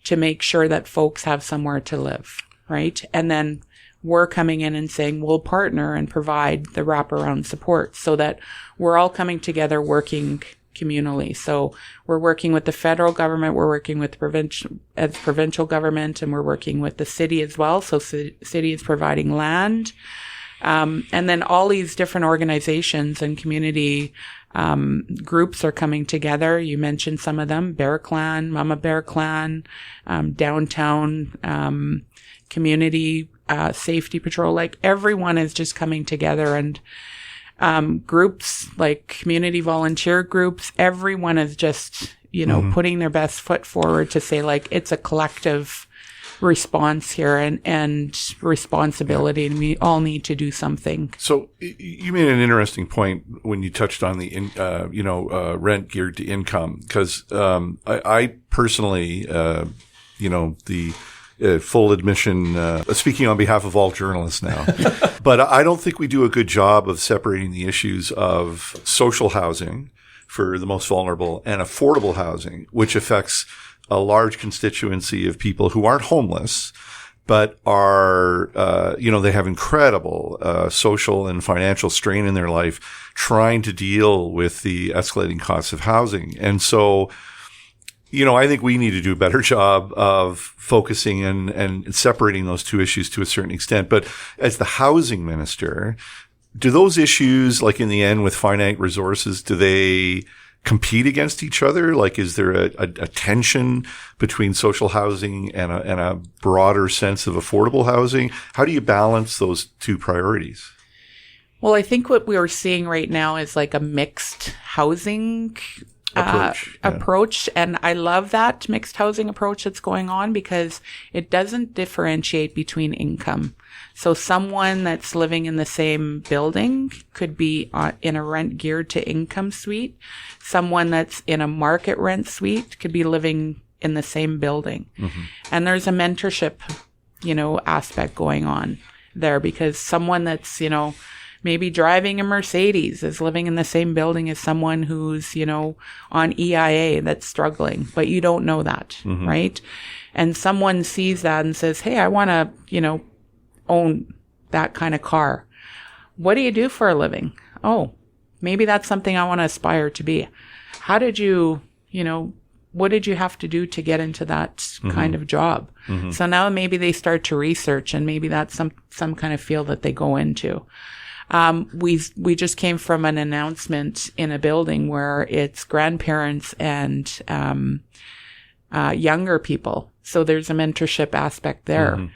to make sure that folks have somewhere to live, right? And then we're coming in and saying we'll partner and provide the wraparound support so that we're all coming together working communally. So we're working with the federal government, we're working with provincial government, and we're working with the city as well. So city is providing land. And then all these different organizations and community groups are coming together. You mentioned some of them: Bear Clan, Mama Bear Clan, downtown community safety patrol. Like, everyone is just coming together, and groups like community volunteer groups. Everyone is just putting their best foot forward to say, like, it's a collective response here and responsibility, and we all need to do something. So you made an interesting point when you touched on the rent geared to income, because I personally the full admission, speaking on behalf of all journalists now, but I don't think we do a good job of separating the issues of social housing for the most vulnerable and affordable housing, which affects a large constituency of people who aren't homeless, but are, they have incredible social and financial strain in their life trying to deal with the escalating costs of housing. And so, I think we need to do a better job of focusing and separating those two issues to a certain extent. But as the housing minister, do those issues, like in the end with finite resources, do they compete against each other? Like, is there a tension between social housing and a broader sense of affordable housing? How do you balance those two priorities? Well, I think what we are seeing right now is like a mixed housing approach. And I love that mixed housing approach that's going on, because it doesn't differentiate between income. So someone that's living in the same building could be in a rent geared to income suite. Someone that's in a market rent suite could be living in the same building. Mm-hmm. And there's a mentorship, aspect going on there, because someone that's, maybe driving a Mercedes is living in the same building as someone who's, on EIA that's struggling, but you don't know that, mm-hmm. right? And someone sees that and says, hey, I want to, own that kind of car. What do you do for a living? Oh, maybe that's something I want to aspire to be. How did you, what did you have to do to get into that mm-hmm. kind of job? Mm-hmm. So now maybe they start to research, and maybe that's some kind of field that they go into. We just came from an announcement in a building where it's grandparents and younger people. So there's a mentorship aspect there mm-hmm.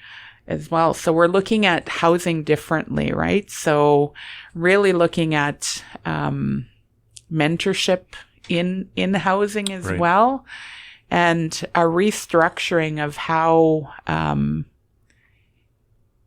as well. So we're looking at housing differently, right? So really looking at mentorship in housing as right. well, and a restructuring of how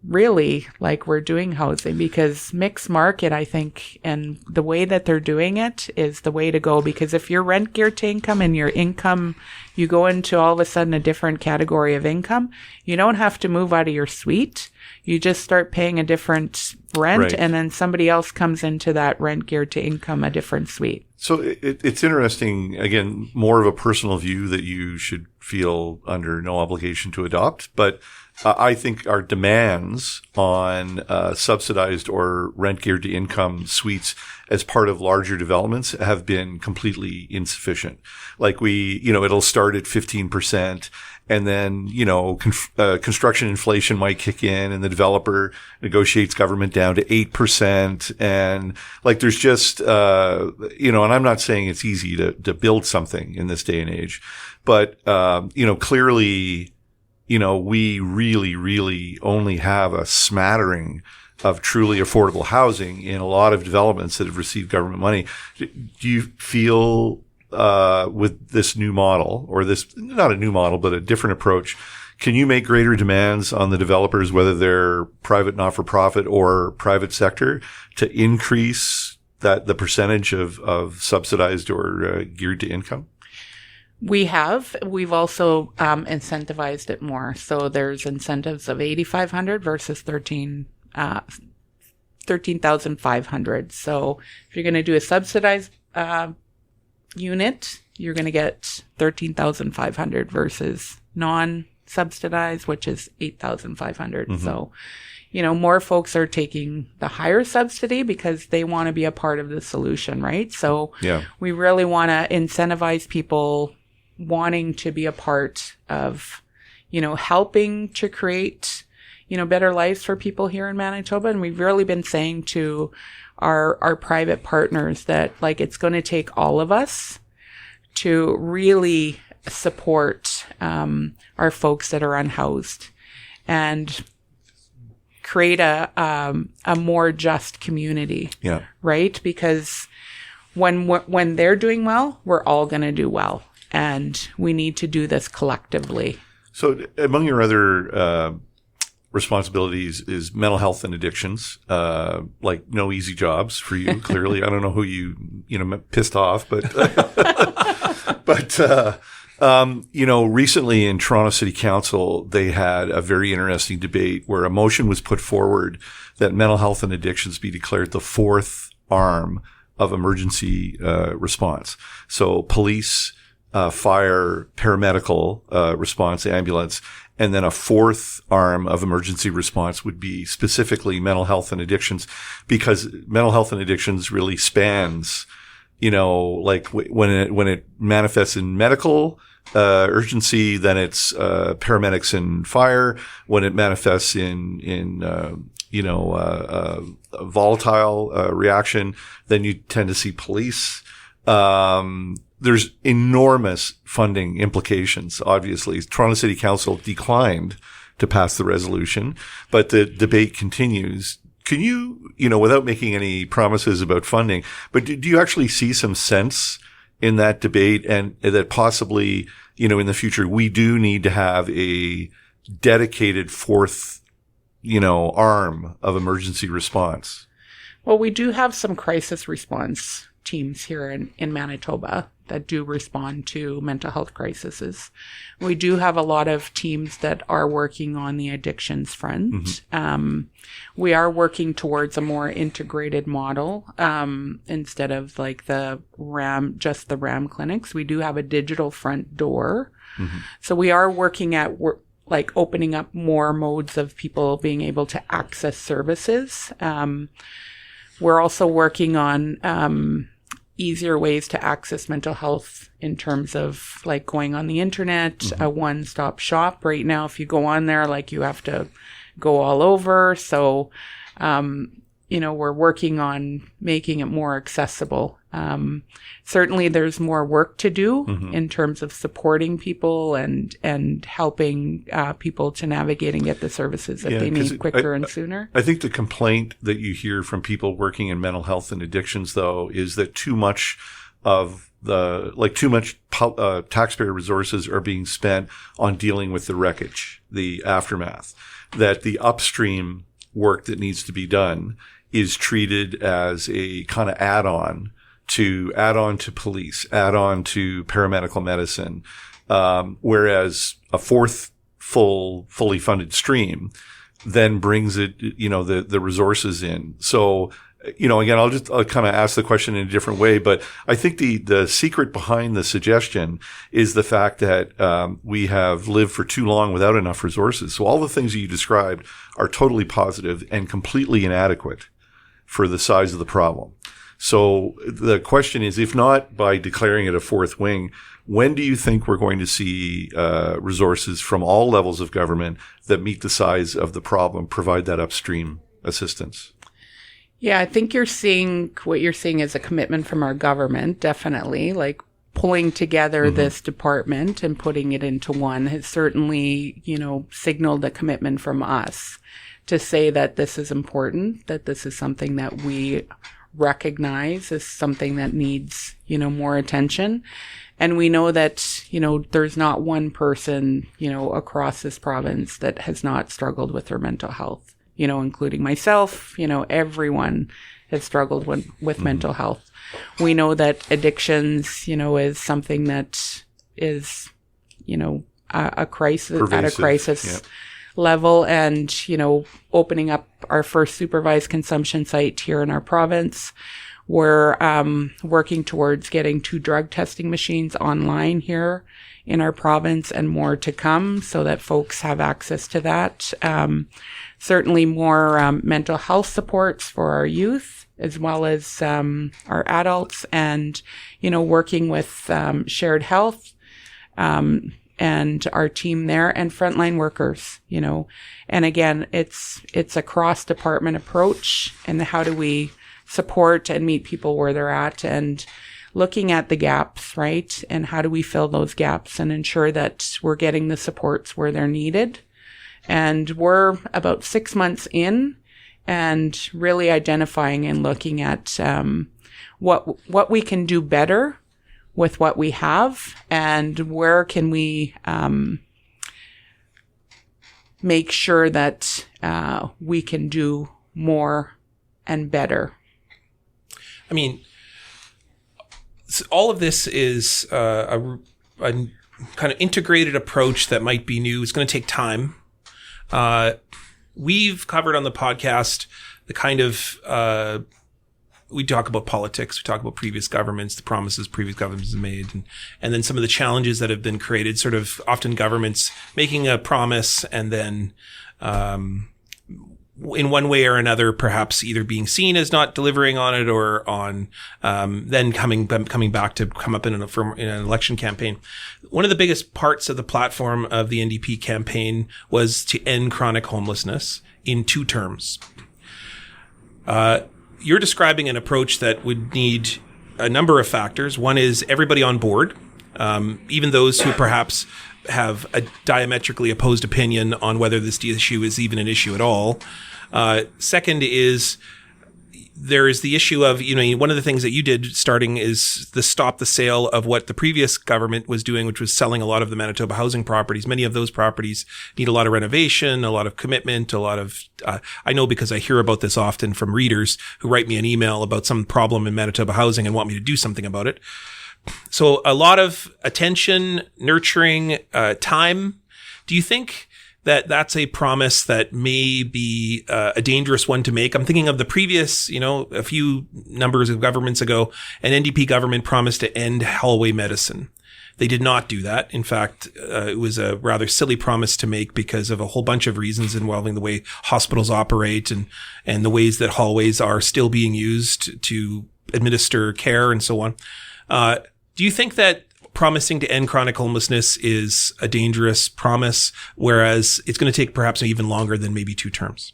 really, like, we're doing housing, because mixed market, I think, and the way that they're doing it is the way to go. Because if you're rent geared to income and your income, you go into all of a sudden a different category of income, you don't have to move out of your suite. You just start paying a different rent, right. and then somebody else comes into that rent geared to income, a different suite. So it's interesting, again, more of a personal view that you should feel under no obligation to adopt, but I think our demands on subsidized or rent geared to income suites as part of larger developments have been completely insufficient. Like it'll start at 15%, and then, construction inflation might kick in, and the developer negotiates government down to 8%. And like, there's just, and and I'm not saying it's easy to build something in this day and age, but, clearly, we really, really only have a smattering of truly affordable housing in a lot of developments that have received government money. Do you feel, with this new model, or this, not a new model, but a different approach, can you make greater demands on the developers, whether they're private, not-for-profit, or private sector, to increase the percentage of subsidized or geared to income? We've also incentivized it more. So there's incentives of $8,500 versus $13,500. So if you're going to do a subsidized unit, you're going to get $13,500 versus non-subsidized, which is $8,500. Mm-hmm. So, more folks are taking the higher subsidy because they want to be a part of the solution, right? So we really want to incentivize people wanting to be a part of, helping to create, better lives for people here in Manitoba. And we've really been saying to our private partners that, it's going to take all of us to really support our folks that are unhoused and create a more just community. Yeah. Right? Because when they're doing well, we're all going to do well. And we need to do this collectively. So among your other responsibilities is mental health and addictions, no easy jobs for you, clearly. I don't know who you pissed off, but recently in Toronto City Council, they had a very interesting debate where a motion was put forward that mental health and addictions be declared the fourth arm of emergency response. So police, fire, paramedical response, ambulance, and then a fourth arm of emergency response would be specifically mental health and addictions, because mental health and addictions really spans, when it manifests in medical urgency, then it's paramedics and fire. When it manifests in volatile reaction, then you tend to see police. There's enormous funding implications, obviously. Toronto City Council declined to pass the resolution, but the debate continues. Can you, without making any promises about funding, but do you actually see some sense in that debate, and that possibly, in the future, we do need to have a dedicated fourth, arm of emergency response? Well, we do have some crisis response teams here in Manitoba that do respond to mental health crises. We do have a lot of teams that are working on the addictions front. Mm-hmm. We are working towards a more integrated model, instead of the RAM clinics. We do have a digital front door. Mm-hmm. So we are working at opening up more modes of people being able to access services. We're also working on easier ways to access mental health in terms of going on the internet, mm-hmm. a one-stop shop. Right now, if you go on there, you have to go all over. So, we're working on making it more accessible. Certainly there's more work to do mm-hmm. in terms of supporting people and helping people to navigate and get the services that they need quicker and sooner. I think the complaint that you hear from people working in mental health and addictions, though, is that too much taxpayer resources are being spent on dealing with the wreckage, the aftermath, that the upstream work that needs to be done is treated as a kind of add-on to police, add-on to paramedical medicine, whereas a fourth fully funded stream then brings it, the resources in. So, again, I'll kind of ask the question in a different way, but I think the secret behind the suggestion is the fact that we have lived for too long without enough resources. So all the things that you described are totally positive and completely inadequate for the size of the problem. So the question is, if not by declaring it a fourth wing, when do you think we're going to see resources from all levels of government that meet the size of the problem, provide that upstream assistance? Yeah, I think what you're seeing is a commitment from our government, definitely. Like pulling together this department and putting it into one has certainly, signaled a commitment from us to say that this is important, that this is something that we recognize as something that needs, more attention. And we know that, there's not one person, across this province that has not struggled with their mental health, including myself. Everyone has struggled with mental health. We know that addictions, is something that is, a crisis, pervasive, at a crisis level. And, opening up our first supervised consumption site here in our province. We're working towards getting 2 drug testing machines online here in our province and more to come so that folks have access to that. Certainly more mental health supports for our youth as well as our adults, and, working with Shared Health and our team there and frontline workers, And again, it's a cross-department approach, and how do we support and meet people where they're at, and looking at the gaps, right? And how do we fill those gaps and ensure that we're getting the supports where they're needed? And we're about 6 months in and really identifying and looking at what we can do better with what we have, and where can we make sure that we can do more and better. I mean, all of this is a kind of integrated approach that might be new. It's going to take time. We've covered on the podcast the kind of, we talk about politics, we talk about previous governments, the promises previous governments have made, and then some of the challenges that have been created, sort of often governments making a promise and then, in one way or another, perhaps either being seen as not delivering on it or on, then coming back to come up in an election campaign. One of the biggest parts of the platform of the NDP campaign was to end chronic homelessness in 2 terms. You're describing an approach that would need a number of factors. One is everybody on board, even those who perhaps have a diametrically opposed opinion on whether this issue is even an issue at all. Second is there is the issue of, one of the things that you did starting is the stop the sale of what the previous government was doing, which was selling a lot of the Manitoba housing properties. Many of those properties need a lot of renovation, a lot of commitment, a lot of, I know because I hear about this often from readers who write me an email about some problem in Manitoba housing and want me to do something about it. So a lot of attention, nurturing, time. Do you think that that's a promise that may be a dangerous one to make? I'm thinking of the previous, a few numbers of governments ago, an NDP government promised to end hallway medicine. They did not do that. In fact, it was a rather silly promise to make because of a whole bunch of reasons involving the way hospitals operate and the ways that hallways are still being used to administer care and so on. Do you think that promising to end chronic homelessness is a dangerous promise, whereas it's going to take perhaps even longer than maybe 2 terms?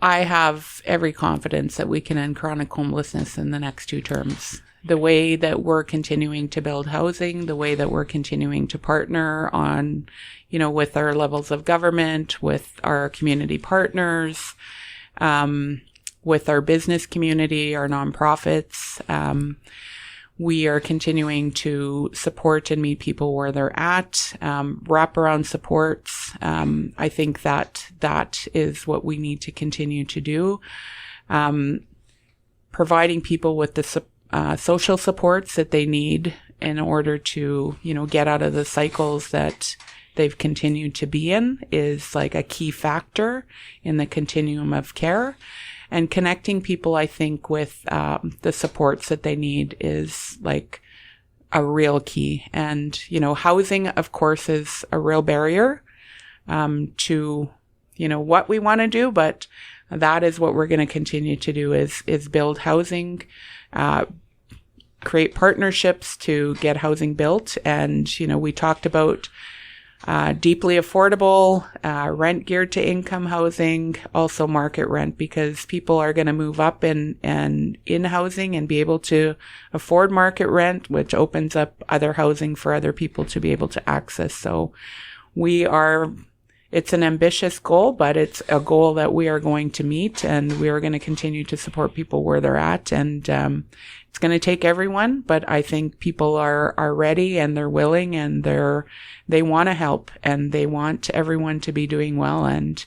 I have every confidence that we can end chronic homelessness in the next 2 terms. The way that we're continuing to build housing, the way that we're continuing to partner on, with our levels of government, with our community partners, with our business community, our nonprofits, we are continuing to support and meet people where they're at, wraparound supports. I think that is what we need to continue to do. Providing people with the social supports that they need in order to, get out of the cycles that they've continued to be in is like a key factor in the continuum of care. And connecting people, I think, with the supports that they need is like a real key. And, housing, of course, is a real barrier to, what we want to do. But that is what we're going to continue to do is build housing, create partnerships to get housing built. And, we talked about deeply affordable, rent geared to income housing, also market rent, because people are going to move up in housing and be able to afford market rent, which opens up other housing for other people to be able to access. So it's an ambitious goal, but it's a goal that we are going to meet, and we are going to continue to support people where they're at. And it's going to take everyone, but I think people are ready and they're willing and they want to help and they want everyone to be doing well. And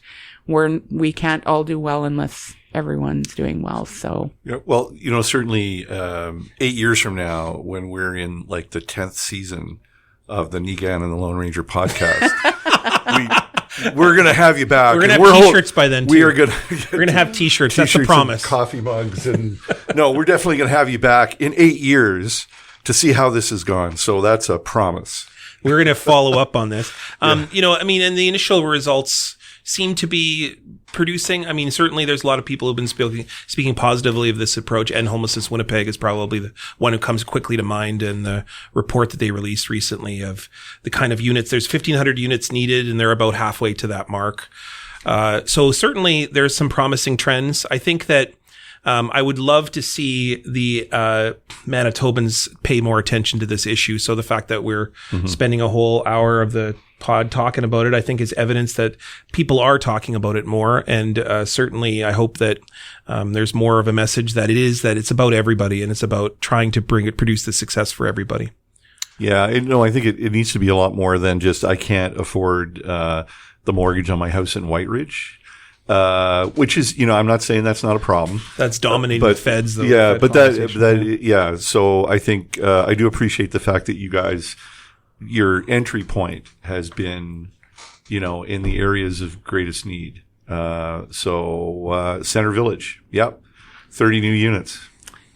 we can't all do well unless everyone's doing well. So, yeah, well, certainly 8 years from now, when we're in like the 10th season of the Nigan and the Lone Ranger podcast, we're going to have you back. We're going to have T-shirts by then, too. We're going to have T-shirts. That's the promise. And coffee mugs. And no, we're definitely going to have you back in 8 years to see how this has gone. So that's a promise. We're going to follow up on this. And the initial results seem to be producing. I mean, certainly there's a lot of people who've been speaking positively of this approach, and Homelessness Winnipeg is probably the one who comes quickly to mind in the report that they released recently of the kind of units. There's 1,500 units needed, and they're about halfway to that mark. So certainly there's some promising trends. I think that I would love to see the Manitobans pay more attention to this issue. So the fact that we're spending a whole hour of the pod talking about it, I think is evidence that people are talking about it more. And certainly I hope that there's more of a message that it's about everybody and it's about trying to produce the success for everybody. Yeah, I think it needs to be a lot more than just I can't afford the mortgage on my house in White Ridge. Which is, I'm not saying that's not a problem. That's dominating the feds, though. Yeah, but yeah. So I think, I do appreciate the fact that you guys, your entry point has been, in the areas of greatest need. So Center Village. Yep. 30 new units.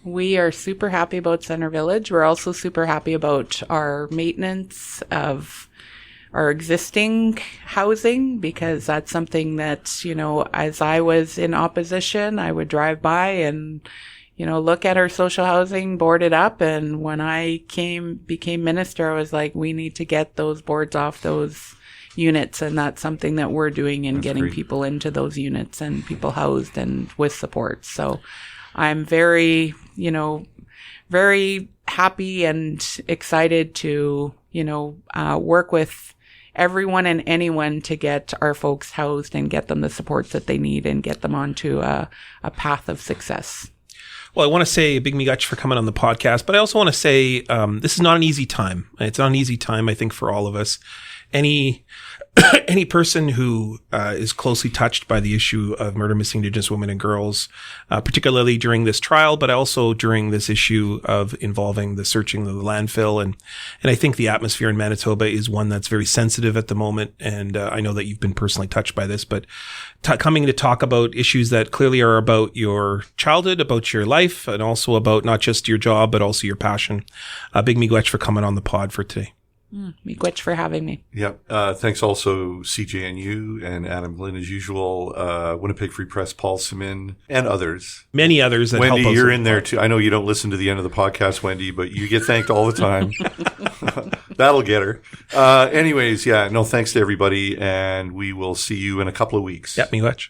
We are super happy about Center Village. We're also super happy about our maintenance of our existing housing, because that's something that, as I was in opposition, I would drive by and, look at our social housing boarded up. And when I became minister, I was like, we need to get those boards off those units. And that's something that we're doing in getting great. People into those units and people housed and with support. So I'm very, very happy and excited to, work with everyone and anyone to get our folks housed and get them the supports that they need and get them onto a path of success. Well, I want to say a big miigwech for coming on the podcast, but I also want to say this is not an easy time. It's not an easy time, I think, for all of us. Any person who is closely touched by the issue of murder missing Indigenous women and girls, particularly during this trial, but also during this issue of involving the searching of the landfill. And I think the atmosphere in Manitoba is one that's very sensitive at the moment. And I know that you've been personally touched by this, but coming to talk about issues that clearly are about your childhood, about your life, and also about not just your job, but also your passion. A big miigwech for coming on the pod for today. Miigwech for having me. Yep. Thanks also CJNU and Adam Glynn as usual, Winnipeg Free Press, Paul Simin, and others. Many others that Wendy, help us. you're in there too. I know you don't listen to the end of the podcast, Wendy, but you get thanked all the time. That'll get her. Anyways, thanks to everybody, and we will see you in a couple of weeks. Yep, miigwech.